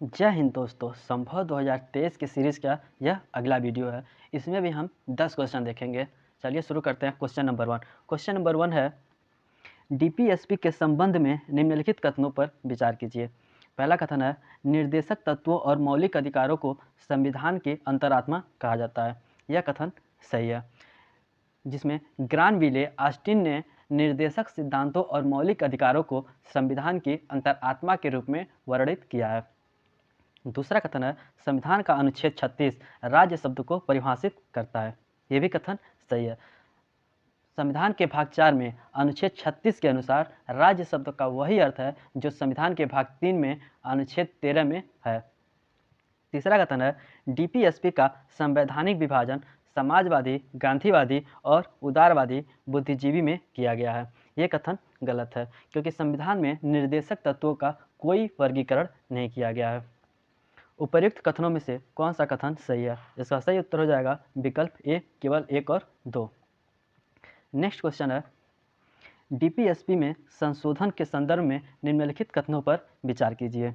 जय हिंद दोस्तों। संभव 2023 की सीरीज़ का यह अगला वीडियो है। इसमें भी हम 10 क्वेश्चन देखेंगे। चलिए शुरू करते हैं। Question number 1। क्वेश्चन नंबर 1 है, डीपीएसपी के संबंध में निम्नलिखित कथनों पर विचार कीजिए। पहला कथन है, निर्देशक तत्वों और मौलिक अधिकारों को संविधान की अंतरात्मा कहा जाता है। यह कथन सही है, जिसमें ग्रानविले ऑस्टिन ने निर्देशक सिद्धांतों और मौलिक अधिकारों को संविधान की अंतरात्मा के रूप में वर्णित किया है। दूसरा कथन है, संविधान का अनुच्छेद 36 राज्य शब्द को परिभाषित करता है। यह भी कथन सही है। संविधान के भाग 4 में अनुच्छेद 36 के अनुसार राज्य शब्द का वही अर्थ है जो संविधान के भाग 3 में अनुच्छेद 13 में है। तीसरा कथन है, डीपीएसपी का संवैधानिक विभाजन समाजवादी, गांधीवादी और उदारवादी बुद्धिजीवी में किया गया है। यह कथन गलत है, क्योंकि संविधान में निर्देशक तत्वों का कोई वर्गीकरण नहीं किया गया है। उपर्युक्त कथनों में से कौन सा कथन सही है? इसका सही उत्तर हो जाएगा विकल्प ए, केवल 1 और 2। नेक्स्ट क्वेश्चन है, डीपीएसपी में संशोधन के संदर्भ में निम्नलिखित कथनों पर विचार कीजिए।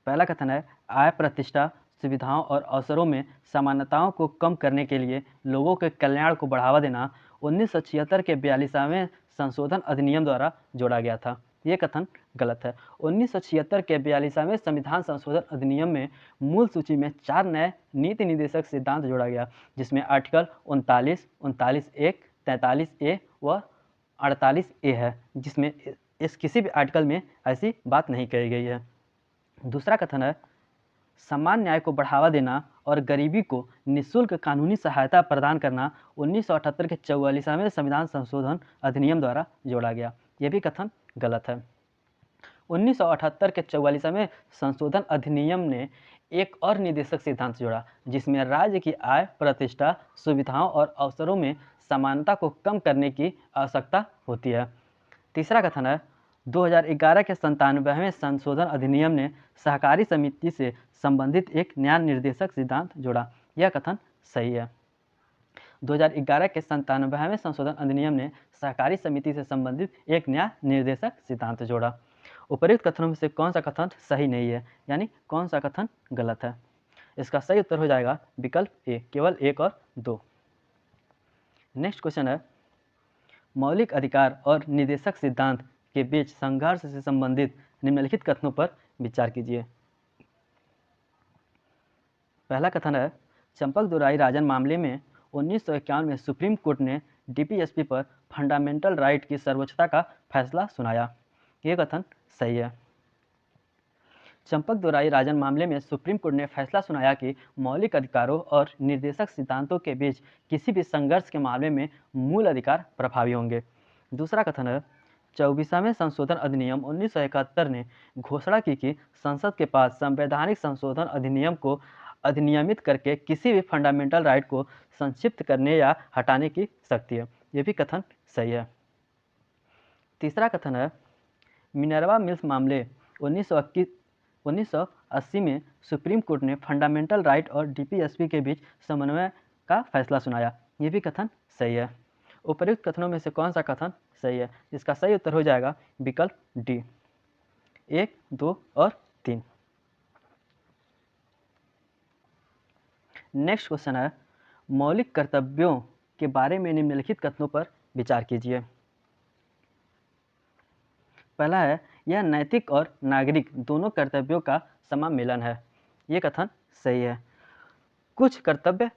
पहला कथन है, आय, प्रतिष्ठा, सुविधाओं और अवसरों में समानताओं को कम करने के लिए लोगों के कल्याण को बढ़ावा देना 1976 के 42वें संशोधन अधिनियम द्वारा जोड़ा गया था। ये कथन गलत है। 1976 के 42वें संविधान संशोधन अधिनियम में मूल सूची में 4 नए नीति निर्देशक सिद्धांत जोड़ा गया, जिसमें आर्टिकल 39, 39(1), 43(a) व 48(a) है, जिसमें इस किसी भी आर्टिकल में ऐसी बात नहीं कही गई है। दूसरा कथन है, समान न्याय को बढ़ावा देना और गरीबी को निःशुल्क कानूनी सहायता प्रदान करना 1978 के 44वें संविधान संशोधन अधिनियम द्वारा जोड़ा गया। यह भी कथन गलत है। 1978 के 44वें संशोधन अधिनियम ने एक और निर्देशक सिद्धांत जोड़ा, जिसमें राज्य की आय, प्रतिष्ठा, सुविधाओं और अवसरों में समानता को कम करने की आवश्यकता होती है। तीसरा कथन है, 2011 के 97वें संशोधन अधिनियम ने सहकारी समिति से संबंधित एक नया निर्देशक सिद्धांत जोड़ा। यह कथन सही है। 2011 के 97वें संशोधन अधिनियम ने सहकारी समिति से संबंधित एक नया निर्देशक सिद्धांत जोड़ा। उपर्युक्त कथनों में से कौन सा कथन सही नहीं है, यानी कौन सा कथन गलत है? इसका सही उत्तर हो जाएगा विकल्प ए, केवल 1 और 2। नेक्स्ट क्वेश्चन है, मौलिक अधिकार और निर्देशक सिद्धांत के बीच संघर्ष से संबंधित निम्नलिखित कथनों पर विचार कीजिए। पहला कथन है, चंपकदुराई राजन मामले में 1951 में सुप्रीम कोर्ट ने डीपीएसपी पर फंडामेंटल राइट की सर्वोच्चता का फैसला सुनाया। यह कथन सही है। चंपकदुराई राजन मामले में सुप्रीम कोर्ट ने फैसला सुनाया कि मौलिक अधिकारों और निर्देशक सिद्धांतों के बीच किसी भी संघर्ष के मामले में मूल अधिकार प्रभावी होंगे। दूसरा कथन है, 24वें संशोधन अधिनियम 1971 ने घोषणा की कि संसद के पास संवैधानिक संशोधन अधिनियम को अधिनियमित करके किसी भी फंडामेंटल राइट को संक्षिप्त करने या हटाने की शक्ति है। यह भी कथन सही है। तीसरा कथन है, मिनर्वा मिल्स मामले 1980 में सुप्रीम कोर्ट ने फंडामेंटल राइट और डीपीएसपी के बीच समन्वय का फैसला सुनाया। यह भी कथन सही है। उपर्युक्त कथनों में से कौन सा कथन सही है? इसका सही उत्तर हो जाएगा विकल्प डी, 1, 2 और 3। नेक्स्ट क्वेश्चन है, मौलिक कर्तव्यों के बारे में निम्नलिखित कथनों पर विचार कीजिए। पहला है, यह नैतिक और नागरिक दोनों कर्तव्यों का सम्मिलन है। ये कथन सही है। कुछ कर्तव्य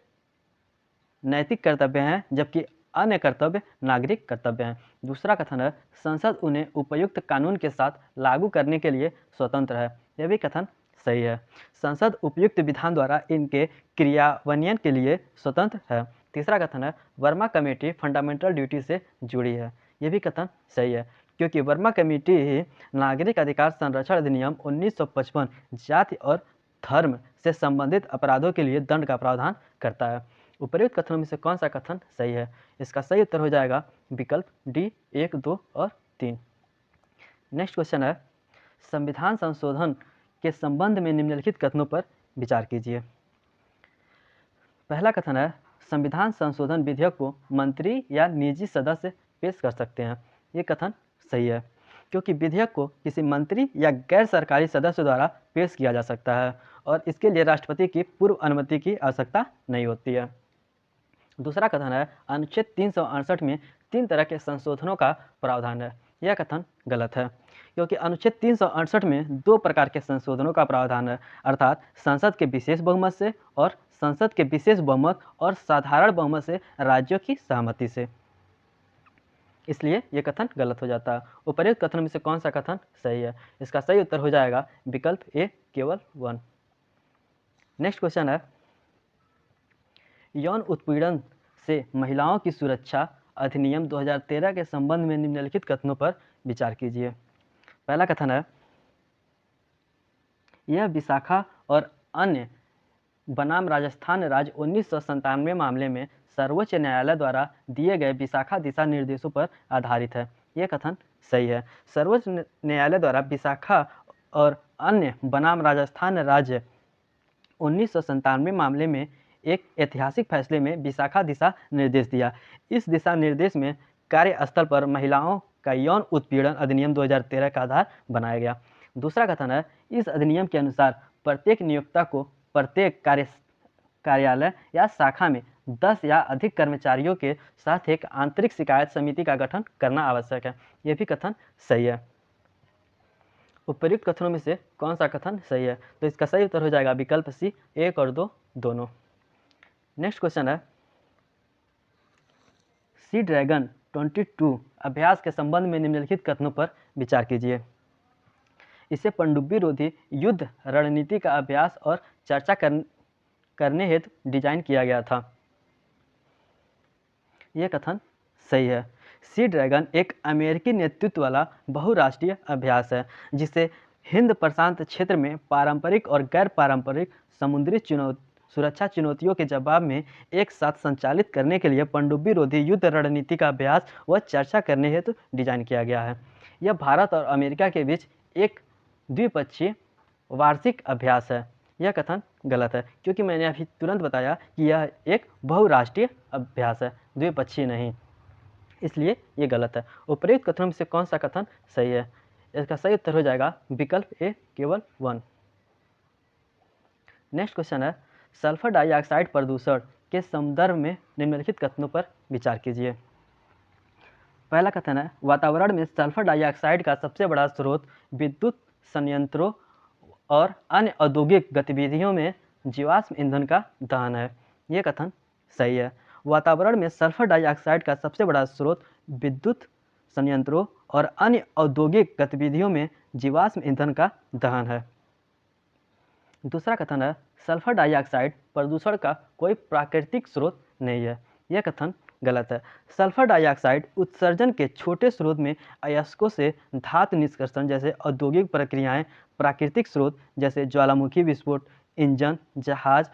नैतिक कर्तव्य हैं, जबकि अन्य कर्तव्य नागरिक कर्तव्य हैं। दूसरा कथन है, संसद उन्हें उपयुक्त कानून के साथ लागू करने के लिए स्वतंत्र है। यह भी कथन सही है। संसद उपयुक्त विधान द्वारा इनके क्रियान्वयन के लिए स्वतंत्र है। तीसरा कथन है, वर्मा कमेटी फंडामेंटल ड्यूटी से जुड़ी है। यह भी कथन सही है, क्योंकि वर्मा कमेटी ही नागरिक अधिकार संरक्षण अधिनियम 1955 जाति और धर्म से संबंधित अपराधों के लिए दंड का प्रावधान करता है। उपर्युक्त कथनों में से कौन सा कथन सही है? इसका सही उत्तर हो जाएगा विकल्प डी, 1, 2 और 3। नेक्स्ट क्वेश्चन है, संविधान संशोधन के संबंध में निम्नलिखित कथनों पर विचार कीजिए। पहला कथन है, संविधान संशोधन विधेयक को मंत्री या निजी सदस्य पेश कर सकते हैं। ये कथन सही है। क्योंकि विधेयक को किसी मंत्री या गैर सरकारी सदस्य द्वारा पेश किया जा सकता है और इसके लिए राष्ट्रपति की पूर्व अनुमति की आवश्यकता नहीं होती है। दूसरा कथन है अनुच्छेद 368 में 3 तरह के संशोधनों का प्रावधान है। यह कथन गलत है, क्योंकि अनुच्छेद 368 में 2 प्रकार के संशोधनों का प्रावधान है, अर्थात संसद के विशेष बहुमत से और संसद के विशेष बहुमत और साधारण बहुमत से राज्यों की सहमति से। इसलिए यह कथन गलत हो जाता है। उपर्युक्त कथनों में से कौन सा कथन सही है? इसका सही उत्तर हो जाएगा विकल्प ए केवल 1। नेक्स्ट क्वेश्चन है यौन उत्पीड़न से महिलाओं की सुरक्षा अधिनियम 2013 के संबंध में निम्नलिखित कथनों पर विचार कीजिए। पहला कथन है यह विशाखा और अन्य बनाम राजस्थान राज्य 1997 मामले में सर्वोच्च न्यायालय द्वारा दिए गए विशाखा दिशा निर्देशों पर आधारित है। यह कथन सही है। सर्वोच्च न्यायालय द्वारा विशाखा और अन्य बनाम राजस्थान राज्य 1997 मामले में एक ऐतिहासिक फैसले में विशाखा दिशा निर्देश दिया। इस दिशा निर्देश में कार्यस्थल पर महिलाओं का यौन उत्पीड़न अधिनियम 2013 का आधार बनाया गया। दूसरा कथन है इस अधिनियम के अनुसार प्रत्येक नियोक्ता को प्रत्येक कार्यालय या शाखा में 10 या अधिक कर्मचारियों के साथ एक आंतरिक शिकायत समिति का गठन करना आवश्यक है। यह भी कथन सही है। उपर्युक्त कथनों में से कौन सा कथन सही है? तो इसका सही उत्तर हो जाएगा विकल्प सी 1 और 2 दोनों। नेक्स्ट क्वेश्चन है सी ड्रैगन 22 अभ्यास के संबंध में निम्नलिखित कथनों पर विचार कीजिए। इसे पनडुब्बी रोधी युद्ध रणनीति का अभ्यास और चर्चा करने हेतु डिजाइन किया गया था। यह कथन सही है। सी ड्रैगन एक अमेरिकी नेतृत्व वाला बहुराष्ट्रीय अभ्यास है जिसे हिंद प्रशांत क्षेत्र में पारंपरिक और गैर पारंपरिक समुद्री सुरक्षा चुनौतियों के जवाब में एक साथ संचालित करने के लिए पनडुब्बी रोधी युद्ध रणनीति का अभ्यास व चर्चा करने हेतु डिजाइन किया गया है। यह भारत और अमेरिका के बीच एक द्विपक्षीय वार्षिक अभ्यास है। यह कथन गलत है, क्योंकि मैंने अभी तुरंत बताया कि यह एक बहुराष्ट्रीय अभ्यास है, द्विपक्षीय नहीं, इसलिए ये गलत है। उपर्युक्त कथनों में से कौन सा कथन सही है? इसका सही उत्तर हो जाएगा विकल्प ए केवल 1। नेक्स्ट क्वेश्चन है सल्फर डाइऑक्साइड प्रदूषण के संदर्भ में निम्नलिखित कथनों पर विचार कीजिए। पहला कथन है वातावरण में सल्फर डाइऑक्साइड का सबसे बड़ा स्रोत विद्युत संयंत्रों और अन्य औद्योगिक गतिविधियों में जीवाश्म ईंधन का दहन है। यह कथन सही है। वातावरण में सल्फर डाइऑक्साइड का सबसे बड़ा स्रोत विद्युत संयंत्रों और अन्य औद्योगिक गतिविधियों में जीवाश्म ईंधन का दहन है। दूसरा कथन है सल्फर डाइऑक्साइड प्रदूषण का कोई प्राकृतिक स्रोत नहीं है। यह कथन गलत है। सल्फर डाइऑक्साइड उत्सर्जन के छोटे स्रोत में अयस्कों से धातु निष्कर्षण जैसे औद्योगिक प्रक्रियाएं, प्राकृतिक स्रोत जैसे ज्वालामुखी विस्फोट, इंजन, जहाज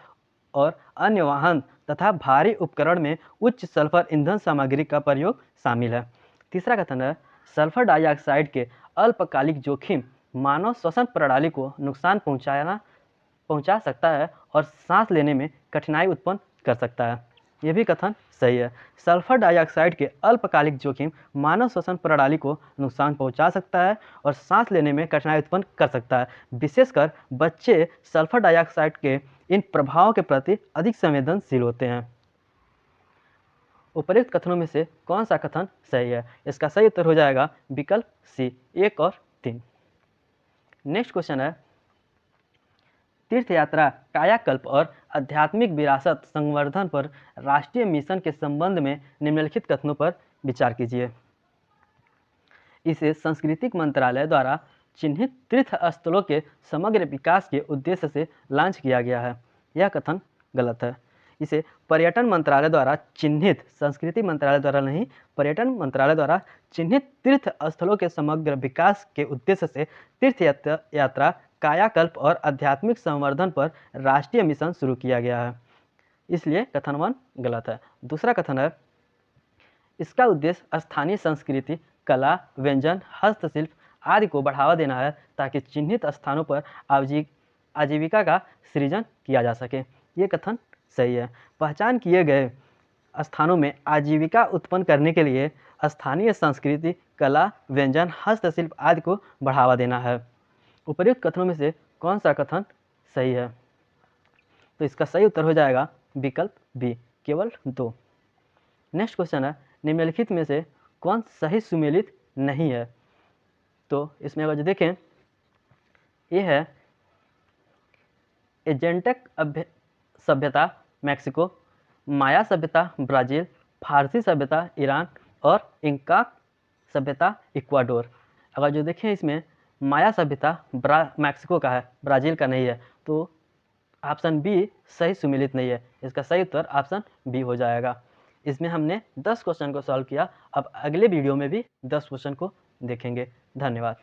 और अन्य वाहन तथा भारी उपकरण में उच्च सल्फर ईंधन सामग्री का प्रयोग शामिल है। तीसरा कथन है सल्फर डाइऑक्साइड के अल्पकालिक जोखिम मानव श्वसन प्रणाली को नुकसान पहुंचा सकता है और सांस लेने में कठिनाई उत्पन्न कर सकता है। यह भी कथन सही है। सल्फर डाइऑक्साइड के अल्पकालिक जोखिम मानव श्वसन प्रणाली को नुकसान पहुंचा सकता है और सांस लेने में कठिनाई उत्पन्न कर सकता है। विशेषकर बच्चे सल्फर डाइऑक्साइड के इन प्रभावों के प्रति अधिक संवेदनशील होते हैं। उपर्युक्त कथनों में से कौन सा कथन सही है? इसका सही उत्तर हो जाएगा विकल्प सी 1 और 3। नेक्स्ट क्वेश्चन है तीर्थ यात्रा, कायाकल्प और आध्यात्मिक विरासत संवर्धन पर राष्ट्रीय मिशन के संबंध में निम्नलिखित कथनों पर विचार कीजिए। इसे सांस्कृतिक मंत्रालय द्वारा चिन्हित तीर्थ स्थलों के समग्र विकास के उद्देश्य से लॉन्च किया गया है। यह कथन गलत है। इसे पर्यटन मंत्रालय द्वारा चिन्हित, संस्कृति मंत्रालय द्वारा नहीं, पर्यटन मंत्रालय द्वारा चिन्हित तीर्थ स्थलों के समग्र विकास के उद्देश्य से तीर्थ यात्रा, कायाकल्प और आध्यात्मिक संवर्धन पर राष्ट्रीय मिशन शुरू किया गया है, इसलिए कथन 1 गलत है। दूसरा कथन है इसका उद्देश्य स्थानीय संस्कृति, कला, व्यंजन, हस्तशिल्प आदि को बढ़ावा देना है ताकि चिन्हित स्थानों पर आजीविका का सृजन किया जा सके। ये कथन सही है। पहचान किए गए स्थानों में आजीविका उत्पन्न करने के लिए स्थानीय संस्कृति, कला, व्यंजन, हस्तशिल्प आदि को बढ़ावा देना है। उपर्युक्त कथनों में से कौन सा कथन सही है? तो इसका सही उत्तर हो जाएगा विकल्प बी, केवल 2। नेक्स्ट क्वेश्चन है, निम्नलिखित में से कौन सही सुमेलित नहीं है? तो इसमें अगर जो देखें, ये है एजेंटेक सभ्यता मैक्सिको, माया सभ्यता ब्राज़ील, फारसी सभ्यता ईरान और इंका सभ्यता इक्वाडोर। अगर जो देखें इसमें माया सभ्यता मैक्सिको का है, ब्राज़ील का नहीं है, तो ऑप्शन बी सही सुमेलित नहीं है। इसका सही उत्तर ऑप्शन बी हो जाएगा। इसमें हमने 10 क्वेश्चन को सॉल्व किया। अब अगले वीडियो में भी 10 क्वेश्चन को देखेंगे। धन्यवाद।